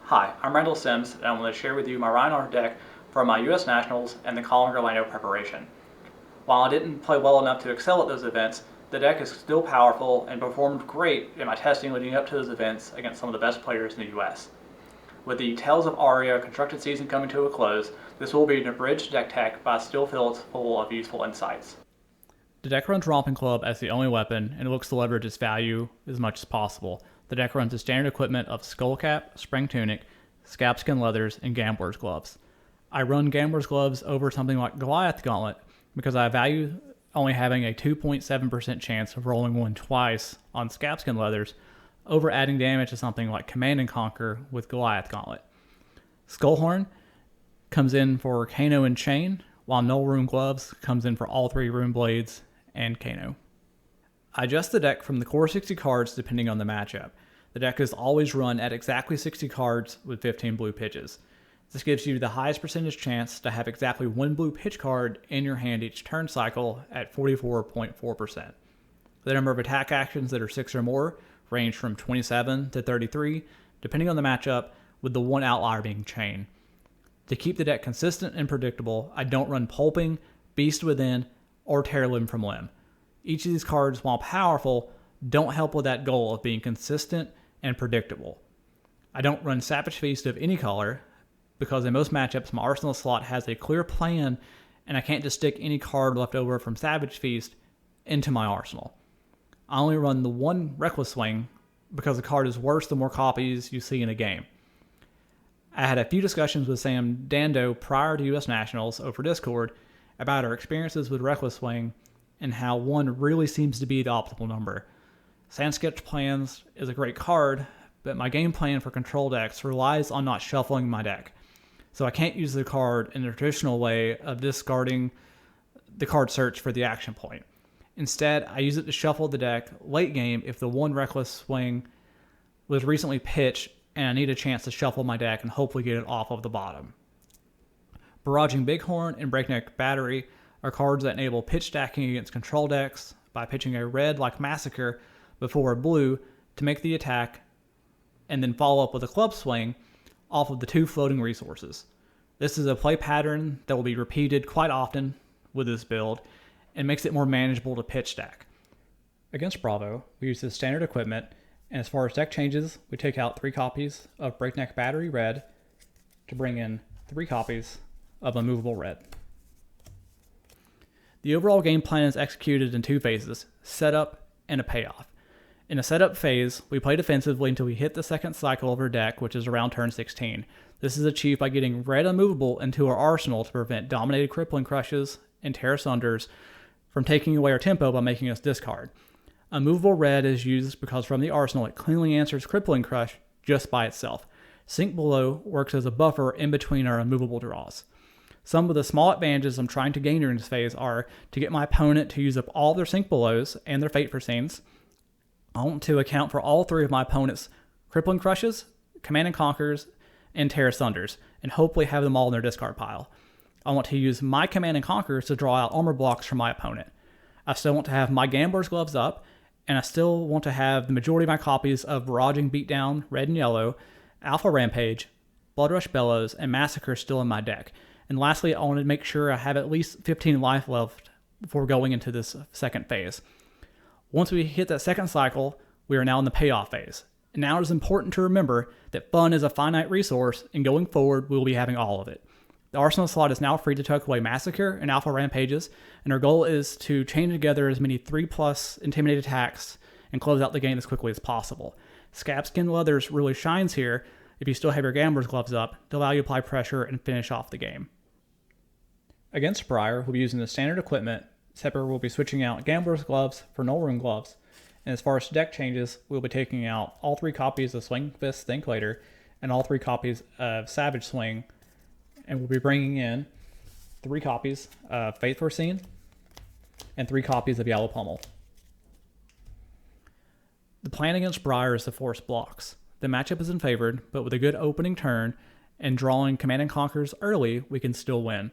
Hi, I'm Randall Sims, and I'm going to share with you my Rhinar deck for my US Nationals and the Calling Orlando preparation. While I didn't play well enough to excel at those events, the deck is still powerful and performed great in my testing leading up to those events against some of the best players in the US. With the Tales of Aria constructed season coming to a close, this will be an abridged deck tech, but I still feel it's full of useful insights. The deck runs Romping Club as the only weapon and looks to leverage its value as much as possible. The deck runs the standard equipment of Skullcap, Spring Tunic, Scabskin Leathers, and Gambler's Gloves. I run Gambler's Gloves over something like Goliath Gauntlet because I value only having a 2.7% chance of rolling one twice on Scabskin Leathers over adding damage to something like Command and Conquer with Goliath Gauntlet. Skullhorn comes in for Kano and Chane, while Null Rune Gloves comes in for all three Rune Blades and Kano. I adjust the deck from the core 60 cards depending on the matchup. The deck is always run at exactly 60 cards with 15 blue pitches. This gives you the highest percentage chance to have exactly one blue pitch card in your hand each turn cycle at 44.4%. The number of attack actions that are 6 or more range from 27 to 33, depending on the matchup, with the one outlier being Chane. To keep the deck consistent and predictable, I don't run Pulping, Beast Within, or Tear Limb from Limb. Each of these cards, while powerful, don't help with that goal of being consistent and predictable. I don't run Savage Feast of any color, because in most matchups my arsenal slot has a clear plan and I can't just stick any card left over from Savage Feast into my arsenal. I only run the one Reckless Swing because the card is worse the more copies you see in a game. I had a few discussions with Sam Dando prior to US Nationals over Discord about our experiences with Reckless Swing and how one really seems to be the optimal number. Sand Sketch Plans is a great card, but my game plan for control decks relies on not shuffling my deck. So I can't use the card in the traditional way of discarding the card search for the action point. Instead, I use it to shuffle the deck late game if the one Reckless Swing was recently pitched and I need a chance to shuffle my deck and hopefully get it off of the bottom. Barraging Bighorn and Breakneck Battery are cards that enable pitch stacking against control decks by pitching a red like Massacre before a blue to make the attack and then follow up with a club swing off of the two floating resources. This is a play pattern that will be repeated quite often with this build and makes it more manageable to pitch stack. Against Bravo, we use the standard equipment, and as far as deck changes, we take out 3 copies of Breakneck Battery Red to bring in 3 copies of Unmovable Red. The overall game plan is executed in 2 phases, setup and a payoff. In a setup phase, we play defensively until we hit the second cycle of our deck, which is around turn 16. This is achieved by getting red unmovable into our arsenal to prevent Dominated Crippling Crushes and Terra Sunders from taking away our tempo by making us discard. Unmovable red is used because from the arsenal it cleanly answers Crippling Crush just by itself. Sink Below works as a buffer in between our unmovable draws. Some of the small advantages I'm trying to gain during this phase are to get my opponent to use up all their Sink Belows and their Fate Foreseens. I want to account for all 3 of my opponent's Crippling Crushes, Command and Conquers, and Terra Sunders, and hopefully have them all in their discard pile. I want to use my Command and Conquers to draw out armor blocks from my opponent. I still want to have my Gambler's Gloves up, and I still want to have the majority of my copies of Barraging Beatdown, Red and Yellow, Alpha Rampage, Blood Rush Bellows, and Massacre still in my deck. And lastly, I want to make sure I have at least 15 life left before going into this second phase. Once we hit that second cycle, we are now in the payoff phase. And now it is important to remember that fun is a finite resource, and going forward, we will be having all of it. The arsenal slot is now free to tuck away Massacre and Alpha Rampages, and our goal is to chain together as many 3+ Intimidate attacks and close out the game as quickly as possible. Scabskin Leathers really shines here if you still have your Gambler's Gloves up to allow you to apply pressure and finish off the game. Against Briar, we'll be using the standard equipment. Separate, we'll be switching out Gambler's Gloves for Null Rune Gloves. And as far as deck changes, we'll be taking out all 3 copies of Swing Fist Think Later and all 3 copies of Savage Swing. And we'll be bringing in 3 copies of Fate Foreseen and 3 copies of Yellow Pummel. The plan against Briar is to force blocks. The matchup isn't favored, but with a good opening turn and drawing Command and Conquers early, we can still win.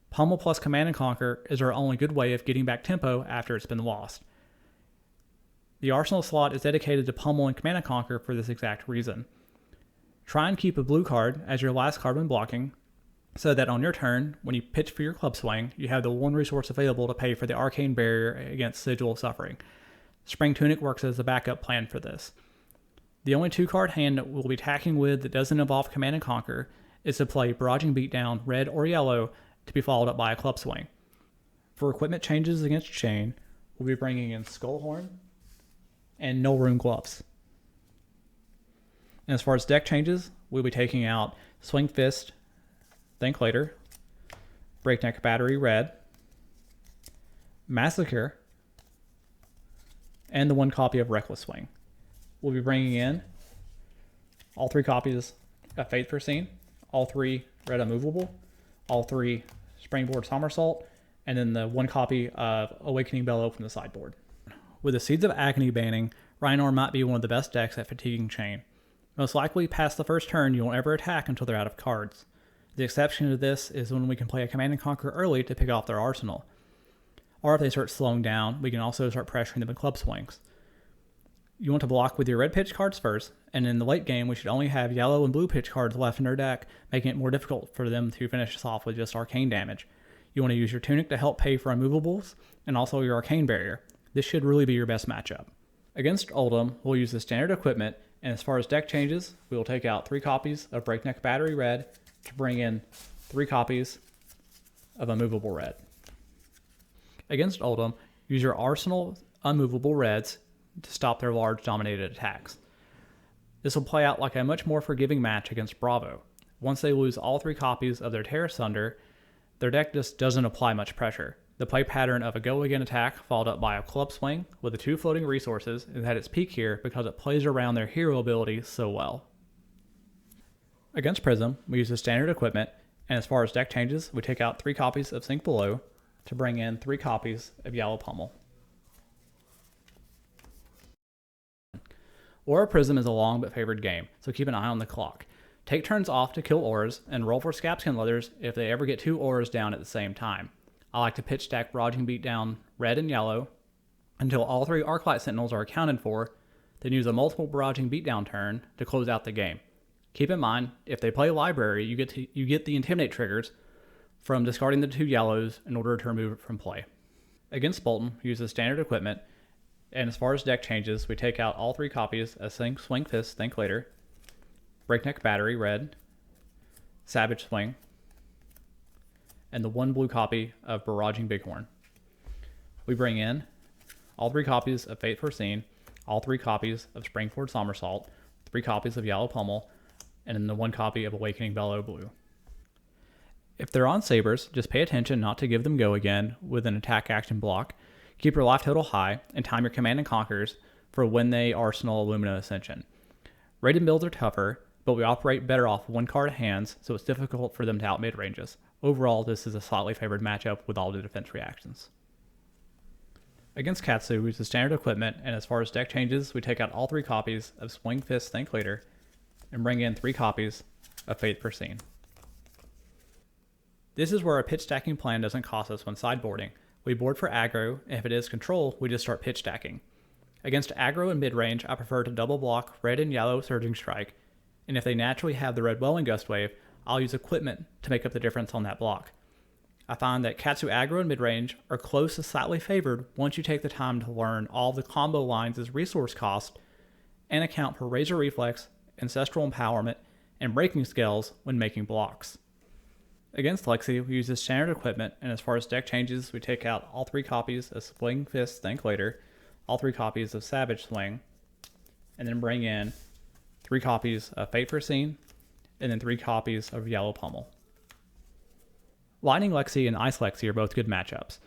Pummel plus Command and Conquer is our only good way of getting back tempo after it's been lost. The Arsenal slot is dedicated to Pummel and Command and Conquer for this exact reason. Try and keep a blue card as your last card when blocking, so that on your turn, when you pitch for your club swing, you have the one resource available to pay for the arcane barrier against Sigil of Suffering. Spring Tunic works as a backup plan for this. The only 2-card hand that we'll be attacking with that doesn't involve Command and Conquer is to play Barraging Beatdown, red or yellow, to be followed up by a club swing. For equipment changes against Chane, we'll be bringing in Skullhorn and Null Rune Gloves. And as far as deck changes, we'll be taking out Swing Fist, Think Later, Breakneck Battery Red, Massacre, and the 1 copy of Reckless Swing. We'll be bringing in all 3 copies of Fate Foreseen, all 3 Red Unmovable, all 3 Springboard Somersault, and then the 1 copy of Awakening Bellow from the sideboard. With the Seeds of Agony banning, Rhinar might be one of the best decks at fatiguing Chane. Most likely past the first turn, you won't ever attack until they're out of cards. The exception to this is when we can play a Command and Conquer early to pick off their arsenal. Or if they start slowing down, we can also start pressuring them in club swings. You want to block with your red pitch cards first, and in the late game we should only have yellow and blue pitch cards left in their deck, making it more difficult for them to finish us off with just arcane damage. You want to use your Tunic to help pay for unmovables, and also your arcane barrier. This should really be your best matchup. Against Oldhim, we'll use the standard equipment, and as far as deck changes, we will take out 3 copies of Breakneck Battery Red to bring in 3 copies of Unmovable Red. Against Oldhim, use your arsenal unmovable reds to stop their large dominated attacks. This will play out like a much more forgiving match against Bravo. Once they lose all 3 copies of their Terra Sunder, their deck just doesn't apply much pressure. The play pattern of a go again attack followed up by a club swing with the 2 floating resources is at its peak here because it plays around their hero ability so well. Against Prism, we use the standard equipment, and as far as deck changes, we take out 3 copies of Sink Below to bring in 3 copies of Yellow Pummel. Aura Prism is a long but favored game, so keep an eye on the clock. Take turns off to kill auras, and roll for Scabskin Leathers if they ever get 2 auras down at the same time. I like to pitch stack Barraging Beatdown red and yellow until all 3 Arclight Sentinels are accounted for, then use a multiple Barraging Beatdown turn to close out the game. Keep in mind, if they play Library, you get the Intimidate triggers from discarding the 2 yellows in order to remove it from play. Against Boltyn, use the standard equipment, and as far as deck changes, we take out all 3 copies of Swing Fist, Think Later, Breakneck Battery Red, Savage Swing, and the 1 blue copy of Barraging Bighorn. We bring in all 3 copies of Fate Foreseen, all 3 copies of Springboard Somersault, 3 copies of Yellow Pummel, and then the 1 copy of Awakening Bellow Blue. If they're on Sabers, just pay attention not to give them go again with an attack action block, keep your life total high, and time your Command and Conquers for when they Arsenal Illumina Ascension. Rated builds are tougher, but we operate better off 1-card hands, so it's difficult for them to out mid-range us. Overall, this is a slightly favored matchup with all the defense reactions. Against Katsu, we use the standard equipment, and as far as deck changes, we take out all 3 copies of Swing Fist, Think Later, and bring in 3 copies of Fate Foreseen. This is where a pitch stacking plan doesn't cost us when sideboarding. We board for aggro, and if it is control, we just start pitch stacking. Against aggro and mid-range, I prefer to double block red and yellow Surging Strike, and if they naturally have the red Welling Gust Wave, I'll use equipment to make up the difference on that block. I find that Katsu aggro and mid-range are close to slightly favored once you take the time to learn all the combo lines' resource cost and account for Razor Reflex, Ancestral Empowerment, and Breaking Scales when making blocks. Against Lexi, we use the standard equipment, and as far as deck changes, we take out all 3 copies of Swing Fist, Think Later, all 3 copies of Savage Swing, and then bring in 3 copies of Fate Foreseen, and then 3 copies of Yellow Pummel. Lightning Lexi and Ice Lexi are both good matchups.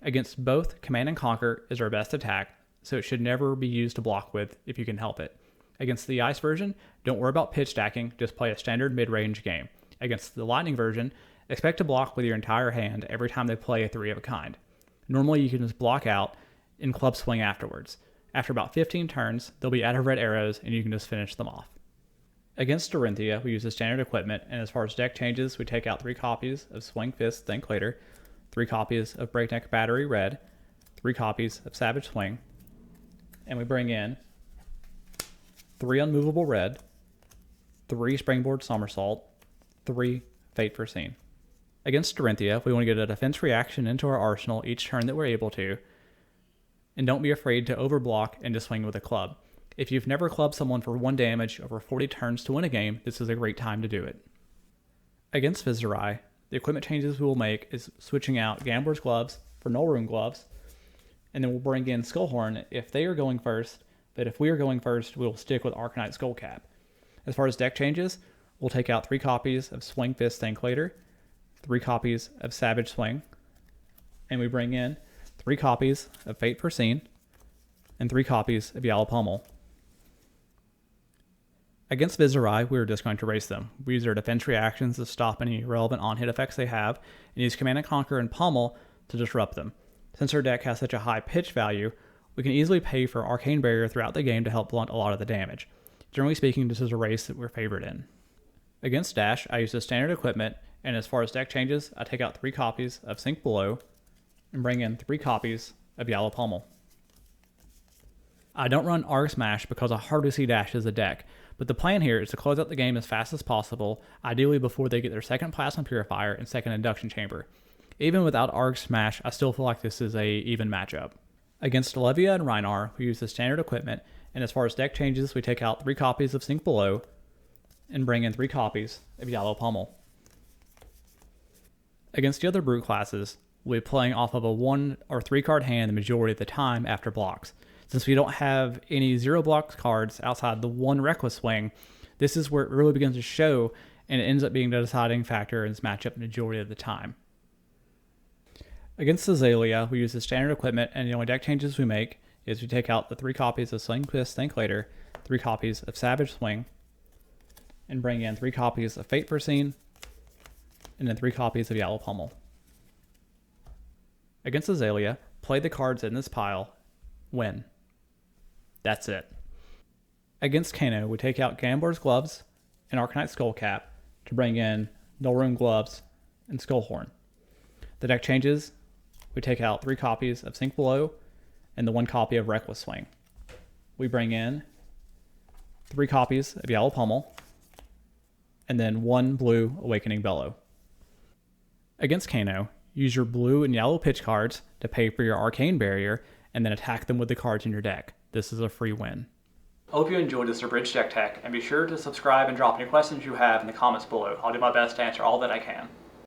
Against both, Command and Conquer is our best attack, so it should never be used to block with if you can help it. Against the Ice version, don't worry about pitch stacking, just play a standard mid-range game. Against the Lightning version, expect to block with your entire hand every time they play a 3 of a kind. Normally you can just block out and club swing afterwards. After about 15 turns, they'll be out of red arrows and you can just finish them off. Against Dorinthea, we use the standard equipment, and as far as deck changes, we take out 3 copies of Swing Fist, Think Later, 3 copies of Breakneck Battery Red, 3 copies of Savage Swing, and we bring in 3 Unmovable Red, 3 Springboard Somersault, 3 Fate Foreseen. Against Dorinthea, we want to get a defense reaction into our arsenal each turn that we're able to, and don't be afraid to overblock and to swing with a club. If you've never clubbed someone for 1 damage over 40 turns to win a game, this is a great time to do it. Against Viserai, the equipment changes we will make is switching out Gambler's Gloves for Null Rune Gloves, and then we'll bring in Skullhorn if they are going first, but if we are going first, we'll stick with Arcanite Skullcap. As far as deck changes, we'll take out 3 copies of Swing Fist Thanklater, 3 copies of Savage Swing, and we bring in 3 copies of Fate Foreseen, and 3 copies of Yellow Pummel. Against Viserai, we're just going to race them. We use their defense reactions to stop any relevant on-hit effects they have, and use Command & Conquer and Pummel to disrupt them. Since our deck has such a high pitch value, we can easily pay for Arcane Barrier throughout the game to help blunt a lot of the damage. Generally speaking, this is a race that we're favored in. Against Dash, I use the standard equipment, and as far as deck changes, I take out 3 copies of Sink Below, and bring in 3 copies of Yellow Pummel. I don't run Arc Smash because I hardly see Dash as a deck, but the plan here is to close out the game as fast as possible, ideally before they get their second Plasma Purifier and second Induction Chamber. Even without Arc Smash, I still feel like this is a even matchup. Against Levia and Rhinar, we use the standard equipment, and as far as deck changes, we take out 3 copies of Sink Below, and bring in 3 copies of Yellow Pummel. Against the other Brute classes, we'll be playing off of a 1 or 3 card hand the majority of the time after blocks. Since we don't have any 0 block cards outside the 1 Reckless Swing, this is where it really begins to show, and it ends up being the deciding factor in this matchup the majority of the time. Against Azalea, we use the standard equipment, and the only deck changes we make is we take out the 3 copies of Sling Fist Thanklater, 3 copies of Savage Swing, and bring in 3 copies of Fate Foreseen, and then 3 copies of Yellow Pummel. Against Azalea, play the cards in this pile, win. That's it. Against Kano, we take out Gambler's Gloves and Arcanite Skullcap to bring in Null Rune Gloves and Skullhorn. The deck changes, we take out 3 copies of Sink Below and the 1 copy of Reckless Swing. We bring in 3 copies of Yellow Pummel, and then 1 blue Awakening Bellow. Against Kano, use your blue and yellow pitch cards to pay for your Arcane Barrier, and then attack them with the cards in your deck. This is a free win. Hope you enjoyed this abridged deck tech, and be sure to subscribe and drop any questions you have in the comments below. I'll do my best to answer all that I can.